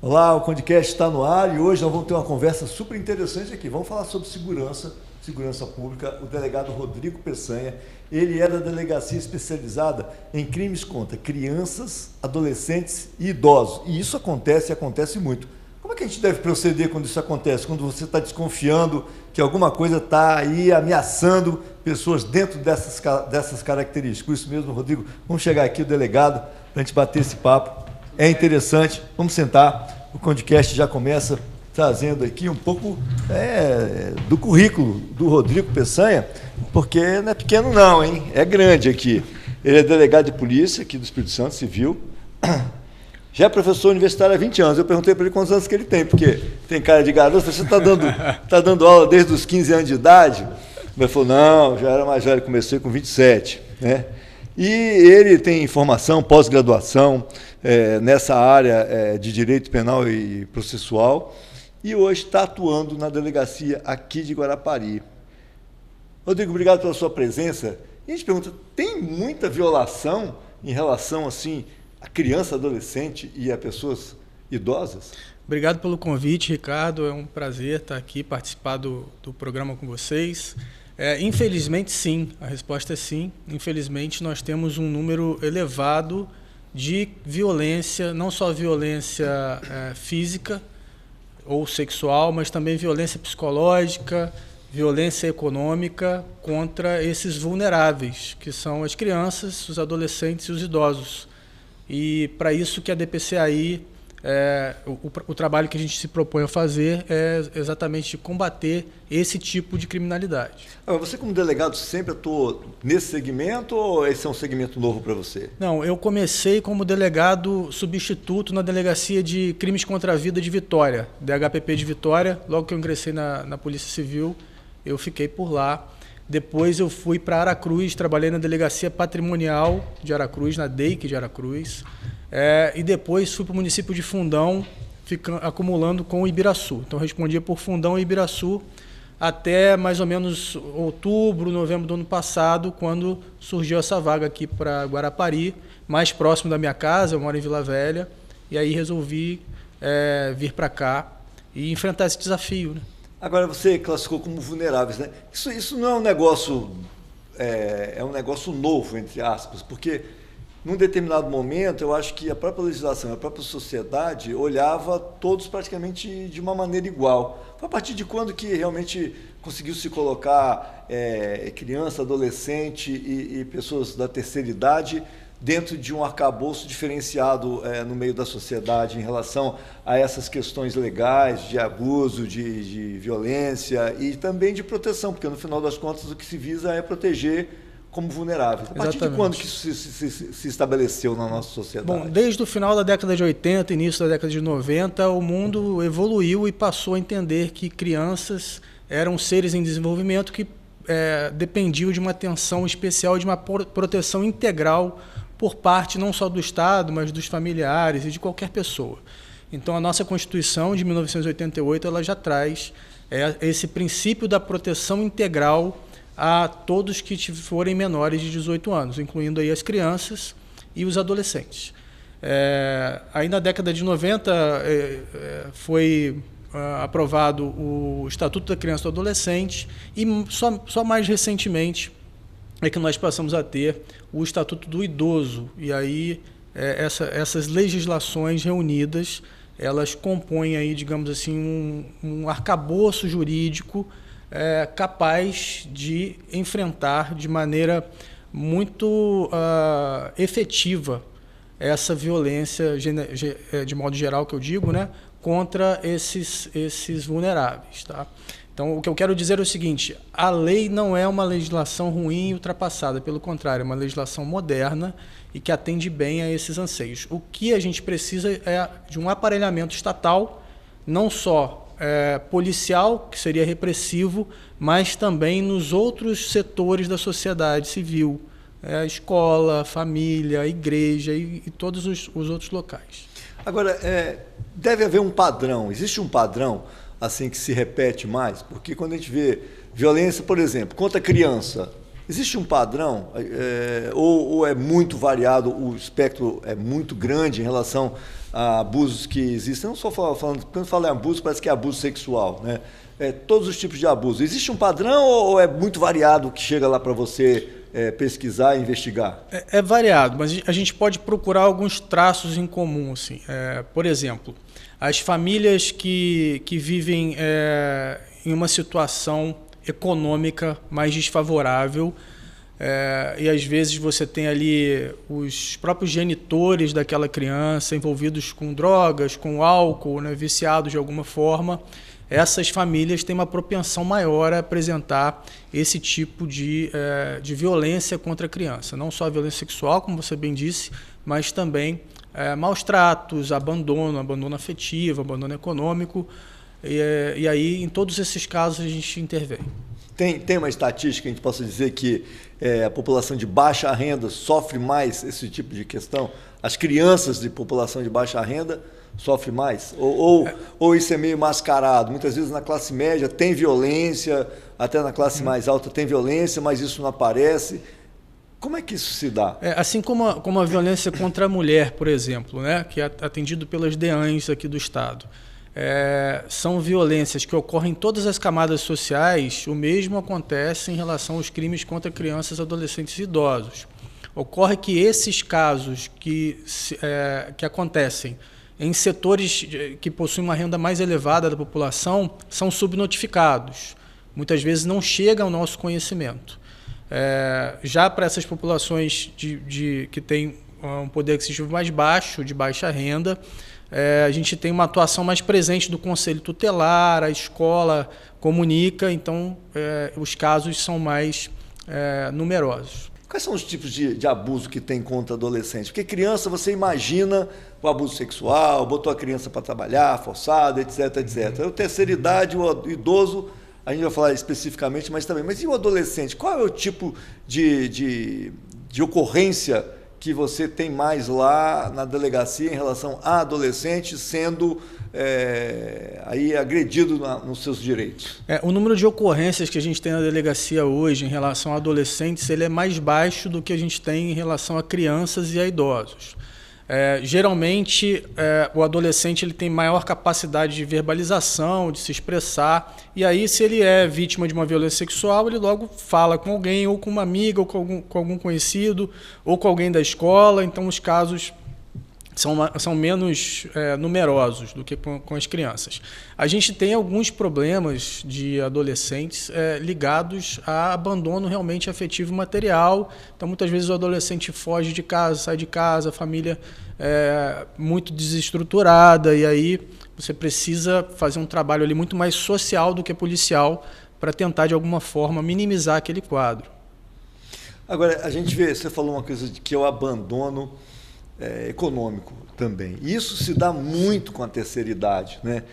Olá, o Condecast está no ar e hoje nós vamos ter uma conversa super interessante aqui. Vamos falar sobre segurança pública. O delegado Rodrigo Peçanha, ele é da delegacia especializada em crimes contra crianças, adolescentes e idosos. E isso acontece e acontece muito. Como é que a gente deve proceder quando isso acontece? Quando você está desconfiando que alguma coisa está aí ameaçando pessoas dentro dessas características. Por isso mesmo, Rodrigo, vamos chegar aqui, o delegado, para a gente bater esse papo. É interessante, vamos sentar. O Condecast já começa trazendo aqui um pouco do currículo do Rodrigo Peçanha, porque não é pequeno não, hein? É grande aqui. Ele é delegado de polícia aqui do Espírito Santo, civil. Já é professor universitário há 20 anos. Eu perguntei para ele quantos anos que ele tem, porque tem cara de garoto. Você está dando aula desde os 15 anos de idade? Ele falou, não, já era mais velho, comecei com 27. Né? E ele tem formação, pós-graduação nessa área de direito penal e processual, e hoje está atuando na delegacia aqui de Guarapari. Rodrigo, obrigado pela sua presença. E a gente pergunta, tem muita violação em relação assim, a criança, adolescente e a pessoas idosas? Obrigado pelo convite, Ricardo. É um prazer estar aqui, participar do programa com vocês. Infelizmente, sim. A resposta é sim. Infelizmente, nós temos um número elevado de violência, não só violência física ou sexual, mas também violência psicológica, violência econômica contra esses vulneráveis, que são as crianças, os adolescentes e os idosos. E para isso que a DPCAI, o trabalho que a gente se propõe a fazer é exatamente de combater esse tipo de criminalidade. Você como delegado sempre atuou nesse segmento ou esse é um segmento novo para você? Não, eu comecei como delegado substituto na Delegacia de Crimes contra a Vida de Vitória, DHPP de Vitória. Logo que eu ingressei na Polícia Civil, eu fiquei por lá. Depois eu fui para Aracruz, trabalhei na Delegacia Patrimonial de Aracruz, na DEIC de Aracruz. E depois fui para o município de Fundão, acumulando com o Ibiraçu. Então respondia por Fundão e Ibiraçu até mais ou menos outubro, novembro do ano passado, quando surgiu essa vaga aqui para Guarapari, mais próximo da minha casa. Eu moro em Vila Velha, e aí resolvi vir para cá e enfrentar esse desafio, né? Agora você classificou como vulneráveis, né? Isso não é um negócio, é um negócio novo, entre aspas, porque num determinado momento eu acho que a própria legislação, a própria sociedade olhava todos praticamente de uma maneira igual. Foi a partir de quando que realmente conseguiu se colocar criança, adolescente e pessoas da terceira idade dentro de um arcabouço diferenciado no meio da sociedade em relação a essas questões legais, de abuso, de violência e também de proteção, porque no final das contas o que se visa é proteger como vulneráveis. A partir de quando que isso se estabeleceu na nossa sociedade? Bom, desde o final da década de 80, início da década de 90, o mundo evoluiu e passou a entender que crianças eram seres em desenvolvimento que dependiam de uma atenção especial, de uma proteção integral por parte não só do Estado, mas dos familiares e de qualquer pessoa. Então, a nossa Constituição de 1988 ela já traz esse princípio da proteção integral a todos que forem menores de 18 anos, incluindo aí as crianças e os adolescentes. Aí na década de 90 foi aprovado o Estatuto da Criança e do Adolescente e só mais recentemente é que nós passamos a ter o Estatuto do Idoso. E aí essas legislações reunidas, elas compõem aí, digamos assim, um arcabouço jurídico capaz de enfrentar de maneira muito efetiva essa violência, de modo geral que eu digo, né, contra esses vulneráveis, tá? Então, o que eu quero dizer é o seguinte, a lei não é uma legislação ruim e ultrapassada, pelo contrário, é uma legislação moderna e que atende bem a esses anseios. O que a gente precisa é de um aparelhamento estatal, não só policial, que seria repressivo, mas também nos outros setores da sociedade civil, escola, família, igreja e todos os outros locais. Agora, deve haver um padrão, existe um padrão assim que se repete mais? Porque quando a gente vê violência, por exemplo, contra a criança, Existe um padrão ou é muito variado, o espectro é muito grande em relação a abusos que existem? Não só falando, quando falo em abuso, parece que é abuso sexual, né? Todos os tipos de abuso. Existe um padrão ou é muito variado que chega lá para você pesquisar e investigar? É variado, mas a gente pode procurar alguns traços em comum. Assim. Por exemplo, as famílias que vivem em uma situação econômica mais desfavorável, e às vezes você tem ali os próprios genitores daquela criança envolvidos com drogas, com álcool, né, viciados de alguma forma. Essas famílias têm uma propensão maior a apresentar esse tipo de violência contra a criança. Não só a violência sexual, como você bem disse, mas também maus tratos, abandono afetivo, abandono econômico. E aí, em todos esses casos, a gente intervém. Tem uma estatística que a gente possa dizer que a população de baixa renda sofre mais esse tipo de questão? As crianças de população de baixa renda sofrem mais? Ou isso é meio mascarado? Muitas vezes na classe média tem violência, até na classe mais alta tem violência, mas isso não aparece. Como é que isso se dá? Assim como a violência contra a mulher, por exemplo, né, que é atendido pelas DEANs aqui do Estado. São violências que ocorrem em todas as camadas sociais, o mesmo acontece em relação aos crimes contra crianças, adolescentes e idosos. Ocorre que esses casos que acontecem em setores que possuem uma renda mais elevada da população são subnotificados. Muitas vezes não chega ao nosso conhecimento. Já para essas populações que têm um poder aquisitivo mais baixo, de baixa renda, a gente tem uma atuação mais presente do Conselho Tutelar, a escola comunica, então os casos são mais numerosos. Quais são os tipos de abuso que tem contra adolescentes? Porque criança, você imagina o abuso sexual, botou a criança para trabalhar, forçada, etc, etc. A terceira idade, o idoso, a gente vai falar especificamente, mas também. Mas e o adolescente? Qual é o tipo de ocorrência que você tem mais lá na delegacia em relação a adolescente sendo aí agredido nos seus direitos? O número de ocorrências que a gente tem na delegacia hoje em relação a adolescentes ele é mais baixo do que a gente tem em relação a crianças e a idosos. Geralmente, o adolescente ele tem maior capacidade de verbalização, de se expressar, e aí, se ele é vítima de uma violência sexual, ele logo fala com alguém, ou com uma amiga, ou com algum conhecido, ou com alguém da escola, então os casos são menos numerosos do que com as crianças. A gente tem alguns problemas de adolescentes ligados a abandono realmente afetivo e material. Então, muitas vezes o adolescente foge de casa, sai de casa, a família muito desestruturada, e aí você precisa fazer um trabalho ali muito mais social do que policial para tentar, de alguma forma, minimizar aquele quadro. Agora, a gente vê, você falou uma coisa de que é o abandono econômico também. E isso se dá muito com a terceira idade, né?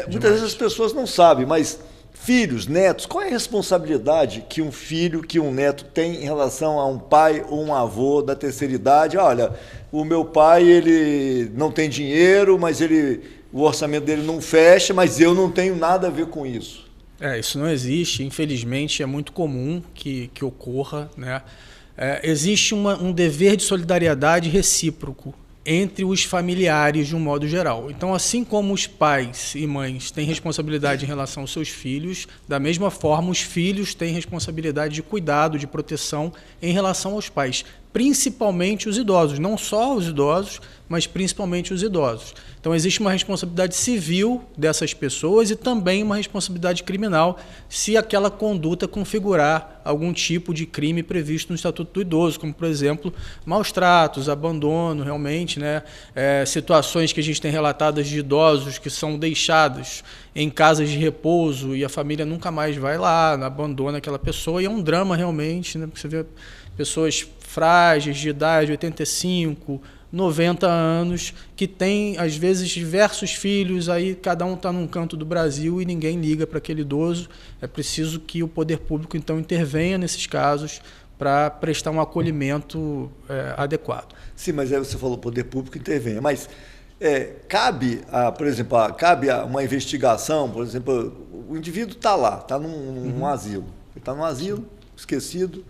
Muitas vezes as pessoas não sabem, mas filhos, netos, qual é a responsabilidade que um filho, que um neto tem em relação a um pai ou um avô da terceira idade? Olha, o meu pai ele não tem dinheiro, mas o orçamento dele não fecha, mas eu não tenho nada a ver com isso. Isso não existe, infelizmente é muito comum que ocorra, né? Existe um dever de solidariedade recíproco entre os familiares de um modo geral. Então, assim como os pais e mães têm responsabilidade em relação aos seus filhos, da mesma forma os filhos têm responsabilidade de cuidado, de proteção em relação aos pais, principalmente os idosos, não só os idosos, mas principalmente os idosos. Então, existe uma responsabilidade civil dessas pessoas e também uma responsabilidade criminal se aquela conduta configurar algum tipo de crime previsto no Estatuto do Idoso, como, por exemplo, maus tratos, abandono, realmente, né? Situações que a gente tem relatadas de idosos que são deixados em casas de repouso e a família nunca mais vai lá, abandona aquela pessoa, e é um drama realmente, né? Porque você vê pessoas frágeis, de idade, 85, 90 anos, que têm, às vezes, diversos filhos, aí cada um está num canto do Brasil e ninguém liga para aquele idoso. É preciso que o poder público, então, intervenha nesses casos para prestar um acolhimento adequado. Sim, mas aí você falou poder público intervenha, mas cabe, por exemplo, uma investigação, por exemplo, o indivíduo está lá, está num asilo, ele está num asilo, esquecido,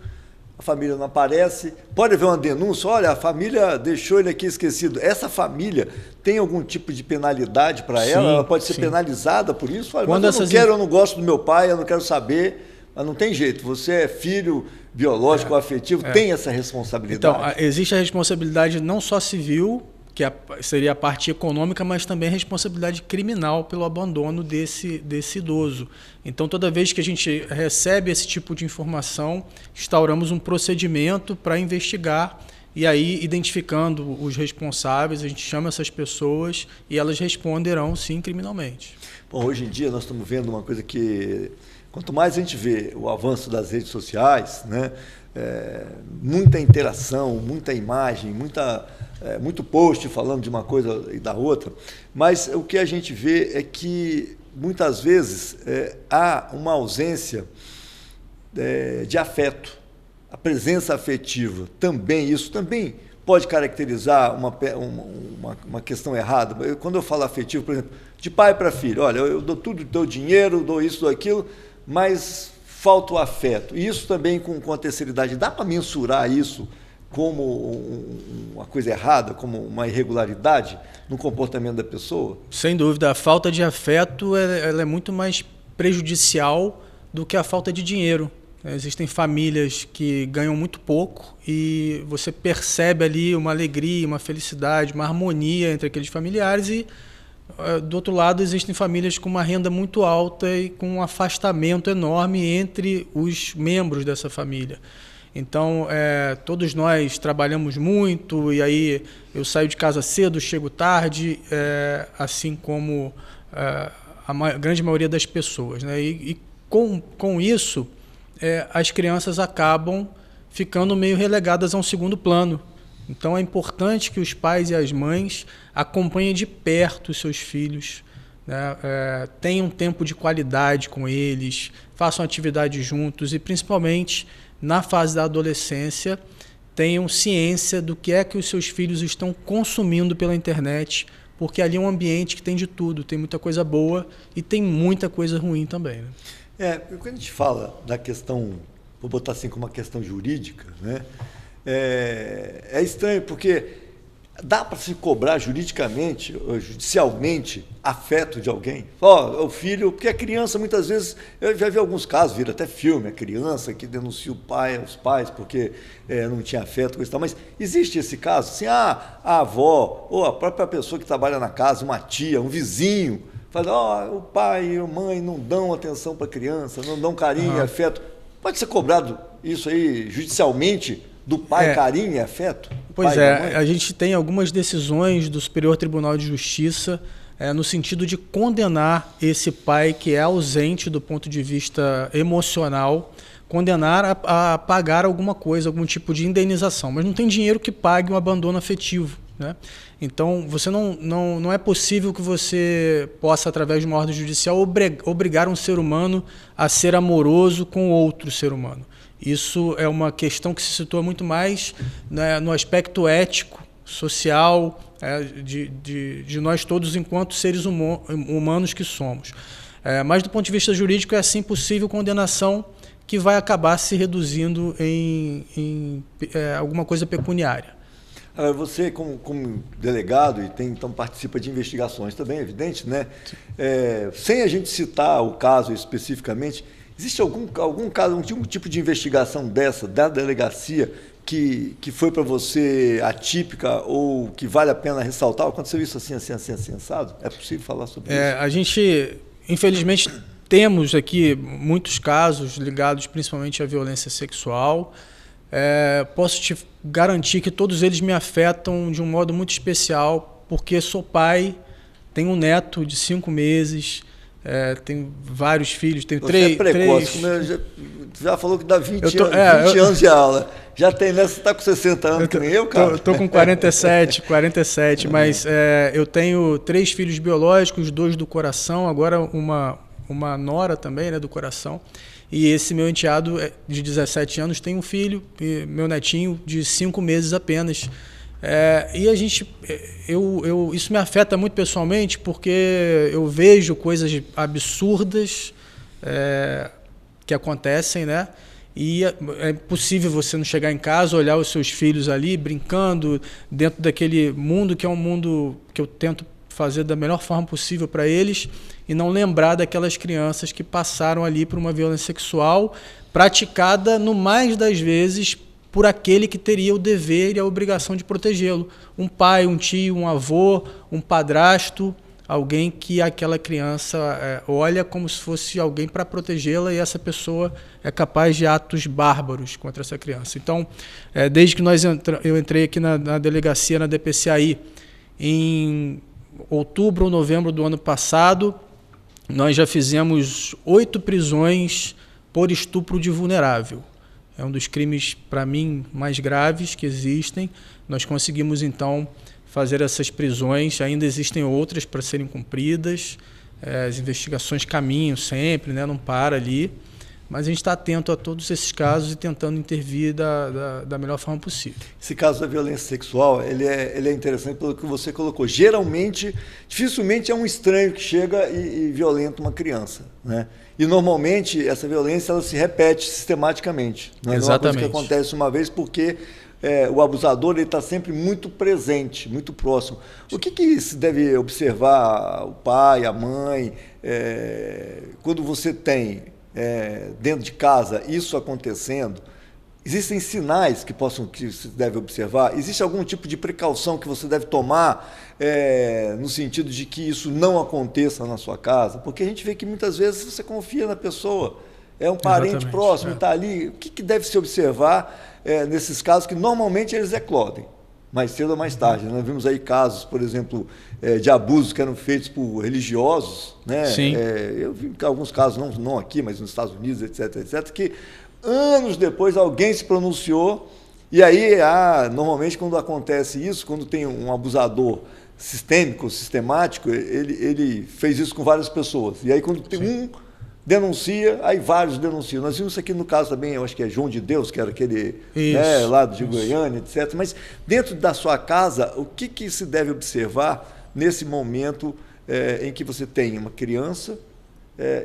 a família não aparece, pode haver uma denúncia, olha, a família deixou ele aqui esquecido. Essa família tem algum tipo de penalidade para ela? Ela pode ser penalizada por isso? Olha, mas eu não gosto do meu pai, eu não quero saber, mas não tem jeito, você é filho biológico ou afetivo, tem essa responsabilidade? Então, existe a responsabilidade não só civil, que seria a parte econômica, mas também a responsabilidade criminal pelo abandono desse idoso. Então, toda vez que a gente recebe esse tipo de informação, instauramos um procedimento para investigar e aí, identificando os responsáveis, a gente chama essas pessoas e elas responderão, sim, criminalmente. Bom, hoje em dia nós estamos vendo uma coisa que, quanto mais a gente vê o avanço das redes sociais, né, muita interação, muita imagem, muito post falando de uma coisa e da outra, mas o que a gente vê é que muitas vezes há uma ausência de afeto, a presença afetiva também, isso também pode caracterizar uma questão errada. Quando eu falo afetivo, por exemplo, de pai para filho, olha, eu dou tudo, dou dinheiro, dou isso, dou aquilo, mas falta o afeto. E isso também com a terceira idade, dá para mensurar isso como uma coisa errada, como uma irregularidade no comportamento da pessoa? Sem dúvida, a falta de afeto ela é muito mais prejudicial do que a falta de dinheiro. Existem famílias que ganham muito pouco e você percebe ali uma alegria, uma felicidade, uma harmonia entre aqueles familiares e, do outro lado, existem famílias com uma renda muito alta e com um afastamento enorme entre os membros dessa família. Então, todos nós trabalhamos muito e aí eu saio de casa cedo, chego tarde, assim como a grande maioria das pessoas, né? E com isso, as crianças acabam ficando meio relegadas a um segundo plano. Então, é importante que os pais e as mães acompanhem de perto os seus filhos, né? Tenham tempo de qualidade com eles, façam atividades juntos e, principalmente, na fase da adolescência, tenham ciência do que é que os seus filhos estão consumindo pela internet, porque ali é um ambiente que tem de tudo, tem muita coisa boa e tem muita coisa ruim também, né? Quando a gente fala da questão, vou botar assim como uma questão jurídica, né? É estranho, porque dá para se cobrar juridicamente, ou judicialmente, afeto de alguém? O filho, porque a criança muitas vezes, eu já vi alguns casos, vira até filme, a criança que denuncia os pais porque não tinha afeto, coisa e tal, mas existe esse caso, assim, a avó, ou a própria pessoa que trabalha na casa, uma tia, um vizinho, fala, o pai e a mãe não dão atenção para a criança, não dão carinho e afeto. Pode ser cobrado isso aí judicialmente do pai, carinho e afeto? Pois a gente tem algumas decisões do Superior Tribunal de Justiça no sentido de condenar esse pai que é ausente do ponto de vista emocional, condenar a pagar alguma coisa, algum tipo de indenização, mas não tem dinheiro que pague um abandono afetivo, né? Então, não é possível que você possa, através de uma ordem judicial, obrigar um ser humano a ser amoroso com outro ser humano. Isso é uma questão que se situa muito mais, né, no aspecto ético, social, de nós todos enquanto seres humanos que somos. Mas do ponto de vista jurídico é sim possível condenação que vai acabar se reduzindo em alguma coisa pecuniária. Você, como delegado, então participa de investigações também, é evidente, né? Sem a gente citar o caso especificamente, existe algum caso, algum tipo de investigação dessa, da delegacia, que foi para você atípica ou que vale a pena ressaltar? Aconteceu isso assim, assado? É possível falar sobre isso? A gente, infelizmente, temos aqui muitos casos ligados principalmente à violência sexual. Posso te garantir que todos eles me afetam de um modo muito especial, porque sou pai, tenho um neto de 5 meses, tenho vários filhos, tenho três... Você é precoce, já falou que dá 20 anos de aula. Já tem nessa, você está com 60 anos, que nem eu, cara. Estou com 47, mas eu tenho 3 filhos biológicos, 2 do coração, agora uma nora também, né, do coração. E esse meu enteado de 17 anos tem um filho, e meu netinho de 5 meses apenas. E isso me afeta muito pessoalmente, porque eu vejo coisas absurdas que acontecem, né? e é impossível você não chegar em casa, olhar os seus filhos ali brincando dentro daquele mundo que é um mundo que eu tento fazer da melhor forma possível para eles e não lembrar daquelas crianças que passaram ali por uma violência sexual praticada, no mais das vezes, por aquele que teria o dever e a obrigação de protegê-lo. Um pai, um tio, um avô, um padrasto, alguém que aquela criança olha como se fosse alguém para protegê-la e essa pessoa é capaz de atos bárbaros contra essa criança. Então, desde que eu entrei aqui na delegacia, na DPCAI, em outubro ou novembro do ano passado, nós já fizemos 8 prisões por estupro de vulnerável. É um dos crimes, para mim, mais graves que existem. Nós conseguimos, então, fazer essas prisões. Ainda existem outras para serem cumpridas. As investigações caminham sempre, né? Não para ali. Mas a gente está atento a todos esses casos e tentando intervir da melhor forma possível. Esse caso da violência sexual, ele é interessante pelo que você colocou. Geralmente, dificilmente é um estranho que chega e violenta uma criança, né? E normalmente essa violência ela se repete sistematicamente. Não é uma coisa que acontece uma vez porque o abusador está sempre muito presente, muito próximo. O que se deve observar o pai, a mãe, quando você tem dentro de casa isso acontecendo? Existem sinais que se deve observar? Existe algum tipo de precaução que você deve tomar no sentido de que isso não aconteça na sua casa? Porque a gente vê que muitas vezes você confia na pessoa, é um parente próximo, está ali. O que deve se observar nesses casos que normalmente eles eclodem, mais cedo ou mais tarde? Nós vimos aí casos, por exemplo, de abusos que eram feitos por religiosos, né? Sim. Eu vi alguns casos, não aqui, mas nos Estados Unidos, etc., que anos depois alguém se pronunciou e aí, normalmente quando acontece isso, quando tem um abusador sistêmico, sistemático, ele fez isso com várias pessoas. E aí quando tem um denuncia, aí vários denunciam. Nós vimos isso aqui no caso também, eu acho que é João de Deus, que era aquele lá de Goiânia, etc. Mas dentro da sua casa, o que se deve observar nesse momento em que você tem uma criança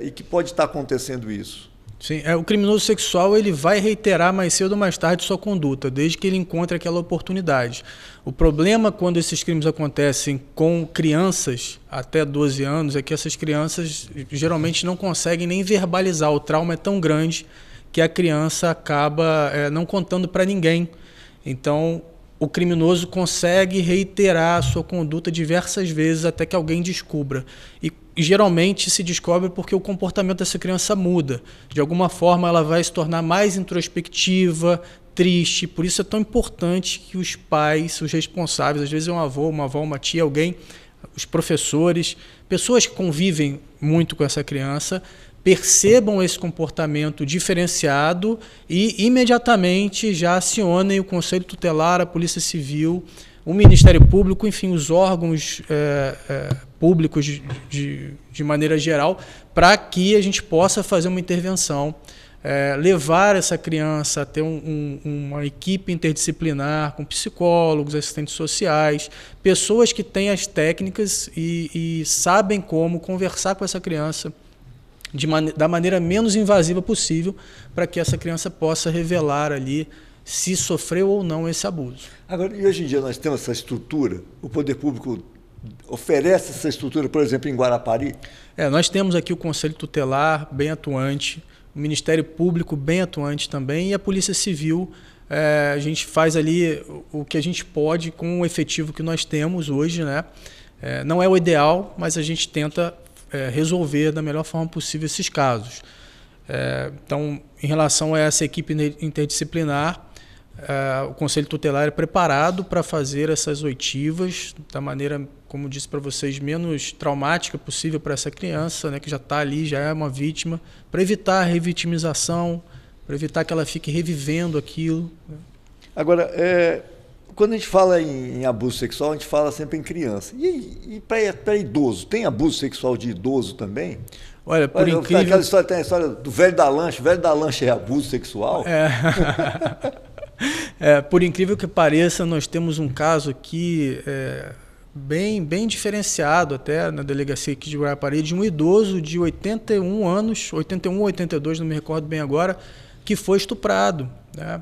e que pode estar acontecendo isso? Sim, o criminoso sexual ele vai reiterar mais cedo ou mais tarde sua conduta, desde que ele encontre aquela oportunidade. O problema quando esses crimes acontecem com crianças até 12 anos é que essas crianças geralmente não conseguem nem verbalizar. O trauma é tão grande que a criança acaba não contando para ninguém. Então, o criminoso consegue reiterar a sua conduta diversas vezes até que alguém descubra. E geralmente se descobre porque o comportamento dessa criança muda. De alguma forma ela vai se tornar mais introspectiva, triste. Por isso é tão importante que os pais, os responsáveis, às vezes é um avô, uma avó, uma tia, alguém, os professores, pessoas que convivem muito com essa criança, percebam esse comportamento diferenciado e imediatamente já acionem o Conselho Tutelar, a Polícia Civil, o Ministério Público, enfim, os órgãos públicos de maneira geral, para que a gente possa fazer uma intervenção, levar essa criança a ter uma equipe interdisciplinar com psicólogos, assistentes sociais, pessoas que têm as técnicas e sabem como conversar com essa criança da maneira menos invasiva possível, para que essa criança possa revelar ali se sofreu ou não esse abuso. Agora, e hoje em dia nós temos essa estrutura, o poder público oferece essa estrutura, por exemplo, em Guarapari? Nós temos aqui o Conselho Tutelar bem atuante, o Ministério Público bem atuante também e a Polícia Civil. A gente faz ali o que a gente pode com o efetivo que nós temos hoje, né? Não é o ideal, mas a gente tenta resolver da melhor forma possível esses casos. Então, em relação a essa equipe interdisciplinar, o Conselho Tutelar é preparado para fazer essas oitivas da maneira, como disse para vocês, menos traumática possível para essa criança, né, que já está ali, já é uma vítima, para evitar a revitimização, para evitar que ela fique revivendo aquilo. Agora, quando a gente fala em abuso sexual, a gente fala sempre em criança. E para idoso, tem abuso sexual de idoso também? Olha, por incrível... Tem a história do velho da lancha. O velho da lancha é abuso sexual? Por incrível que pareça, nós temos um caso aqui bem diferenciado até na delegacia aqui de Guarapari, de um idoso de 81 anos, 81 ou 82, não me recordo bem agora, que foi estuprado, né?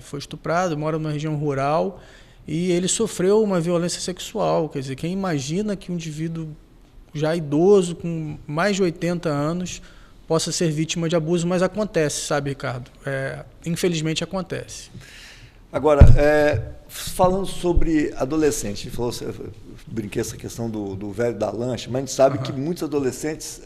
Foi estuprado, mora numa região rural e ele sofreu uma violência sexual. Quer dizer, quem imagina que um indivíduo já idoso, com mais de 80 anos, possa ser vítima de abuso, mas acontece, sabe, Ricardo? Infelizmente acontece. Agora, falando sobre adolescente, brinquei essa questão do velho da lancha, mas a gente sabe que muitos adolescentes,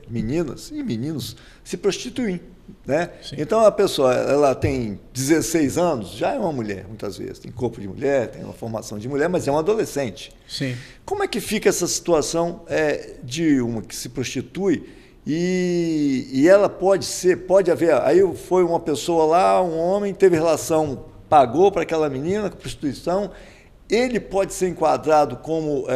meninas e meninos, se prostituem, né? Então a pessoa, ela tem 16 anos, já é uma mulher, muitas vezes, tem corpo de mulher, tem uma formação de mulher, mas é um adolescente. Sim. Como é que fica essa situação de uma que se prostitui e ela pode haver, aí foi uma pessoa lá, um homem, teve relação, pagou para aquela menina com prostituição, ele pode ser enquadrado como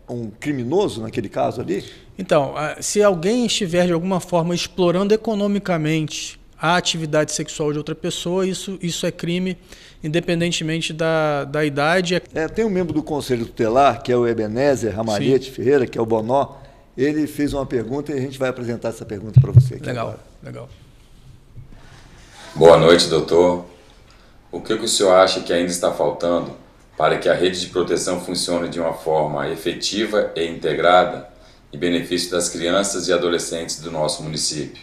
um criminoso naquele caso ali? Então, se alguém estiver de alguma forma explorando economicamente a atividade sexual de outra pessoa, isso é crime, independentemente da idade. Tem um membro do Conselho Tutelar, que é o Ebenezer Ramalhete Ferreira, que é o Bonó, ele fez uma pergunta e a gente vai apresentar essa pergunta para você aqui. Legal. Boa noite, doutor. O que o senhor acha que ainda está faltando para que a rede de proteção funcione de uma forma efetiva e integrada em benefício das crianças e adolescentes do nosso município?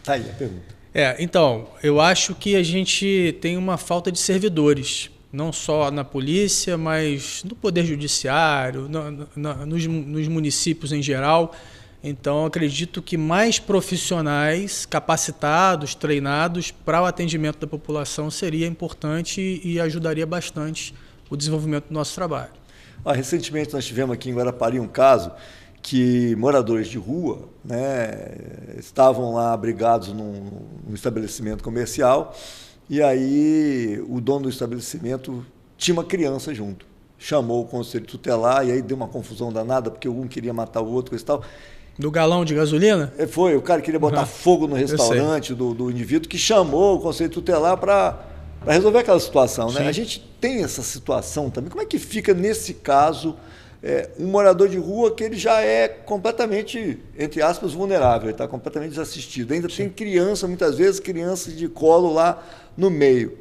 Tá aí a pergunta. Então, eu acho que a gente tem uma falta de servidores, não só na polícia, mas no Poder Judiciário, nos municípios em geral. Então, acredito que mais profissionais capacitados, treinados para o atendimento da população seria importante e ajudaria bastante o desenvolvimento do nosso trabalho. Recentemente nós tivemos aqui em Guarapari um caso que moradores de rua, né, estavam lá abrigados num estabelecimento comercial e aí o dono do estabelecimento tinha uma criança junto. Chamou o conselho tutelar e aí deu uma confusão danada porque um queria matar o outro e tal. Do galão de gasolina? Foi, o cara queria botar fogo no restaurante do indivíduo que chamou o conselho tutelar para resolver aquela situação, né? A gente tem essa situação também. Como é que fica nesse caso um morador de rua que ele já é completamente, entre aspas, vulnerável, ele está completamente desassistido. Ainda tem criança, muitas vezes, crianças de colo lá no meio.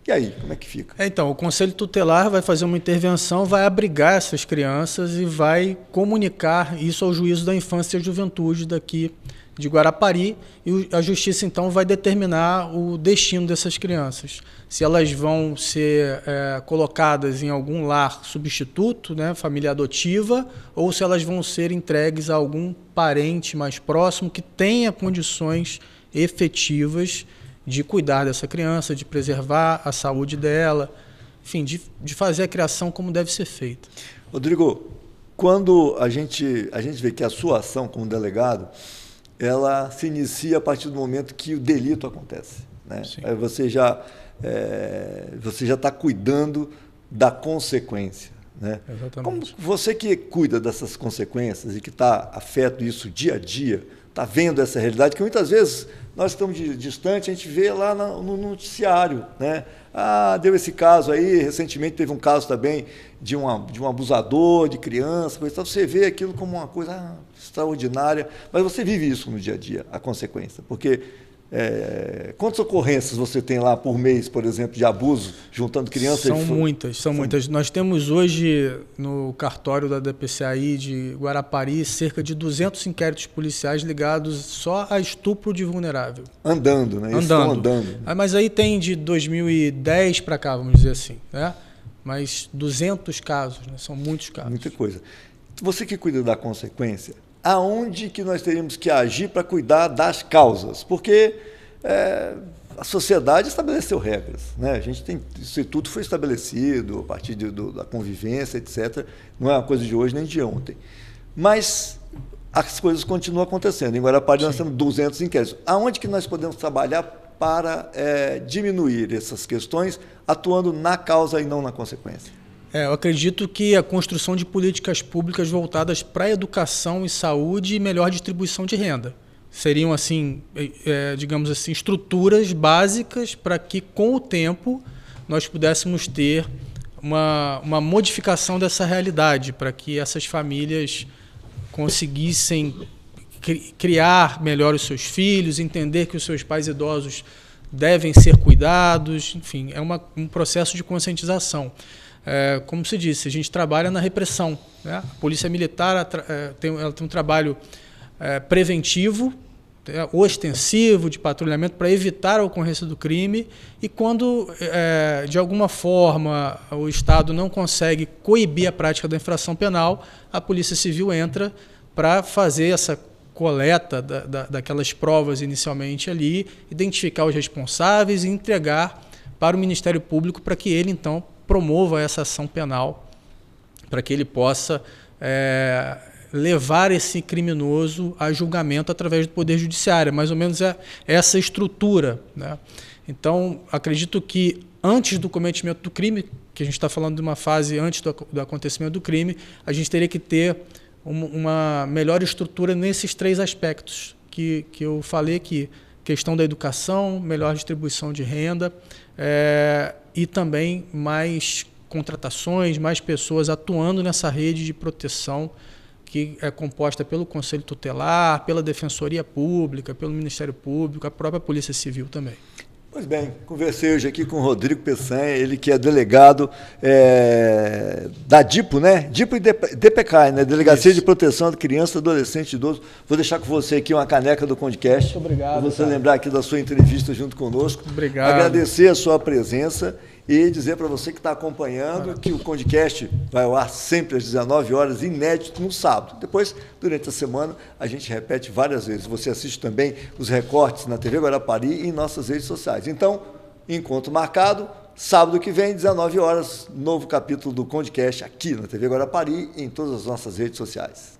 E aí, como é que fica? Então, o Conselho Tutelar vai fazer uma intervenção, vai abrigar essas crianças e vai comunicar isso ao Juízo da Infância e Juventude daqui de Guarapari e a Justiça, então, vai determinar o destino dessas crianças. Se elas vão ser colocadas em algum lar substituto, né, família adotiva, ou se elas vão ser entregues a algum parente mais próximo que tenha condições efetivas de cuidar dessa criança, de preservar a saúde dela, enfim, de fazer a criação como deve ser feita. Rodrigo, quando a gente vê que a sua ação como delegado, ela se inicia a partir do momento que o delito acontece, né? Aí você já está cuidando da consequência, né? Exatamente. Como você que cuida dessas consequências e que está afeto isso dia a dia, está vendo essa realidade, que muitas vezes nós estamos distante, a gente vê lá no noticiário, né? Deu esse caso aí, recentemente teve um caso também de um abusador de criança, coisa, você vê aquilo como uma coisa extraordinária, mas você vive isso no dia a dia, a consequência, porque quantas ocorrências você tem lá por mês, por exemplo, de abuso, juntando crianças? São muitas. Nós temos hoje no cartório da DPCAI de Guarapari cerca de 200 inquéritos policiais ligados só a estupro de vulnerável. Andando, né? Andando. Mas aí tem de 2010 para cá, vamos dizer assim, né? Mas 200 casos, né? São muitos casos. Muita coisa. Você que cuida da consequência, aonde que nós teríamos que agir para cuidar das causas? Porque a sociedade estabeleceu regras, né? A gente tem, isso tudo foi estabelecido a partir da convivência, etc. Não é uma coisa de hoje nem de ontem. Mas as coisas continuam acontecendo. Em Guarapari nós temos 200 inquéritos. Aonde que nós podemos trabalhar para diminuir essas questões, atuando na causa e não na consequência? Eu acredito que a construção de políticas públicas voltadas para a educação e saúde e melhor distribuição de renda. Seriam, assim, digamos assim, estruturas básicas para que, com o tempo, nós pudéssemos ter uma modificação dessa realidade, para que essas famílias conseguissem criar melhor os seus filhos, entender que os seus pais idosos devem ser cuidados, enfim, é um processo de conscientização. Como se disse, a gente trabalha na repressão, né? A Polícia Militar ela tem um trabalho preventivo, ostensivo, de patrulhamento para evitar a ocorrência do crime, e quando, de alguma forma, o Estado não consegue coibir a prática da infração penal, a Polícia Civil entra para fazer essa coleta daquelas provas inicialmente ali, identificar os responsáveis e entregar para o Ministério Público para que ele, então, promova essa ação penal, para que ele possa levar esse criminoso a julgamento através do Poder Judiciário. Mais ou menos essa estrutura, né? Então, acredito que antes do cometimento do crime, que a gente está falando de uma fase antes do acontecimento do crime, a gente teria que ter uma melhor estrutura nesses 3 aspectos que eu falei aqui: questão da educação, melhor distribuição de renda, e também mais contratações, mais pessoas atuando nessa rede de proteção que é composta pelo Conselho Tutelar, pela Defensoria Pública, pelo Ministério Público, a própria Polícia Civil também. Pois bem, conversei hoje aqui com o Rodrigo Peçanha, ele que é delegado da DIPO, né? DIPO e DPCAI, né? Delegacia de Proteção de Criança, Adolescente e Idoso. Vou deixar com você aqui uma caneca do Condecast. Muito obrigado. Para você lembrar aqui da sua entrevista junto conosco. Obrigado. Agradecer a sua presença e dizer para você que está acompanhando que o Condecast vai ao ar sempre às 19 horas, inédito no sábado. Depois, durante a semana, a gente repete várias vezes. Você assiste também os recortes na TV Guarapari e em nossas redes sociais. Então, encontro marcado, sábado que vem, 19 horas, novo capítulo do Condecast aqui na TV Guarapari e em todas as nossas redes sociais.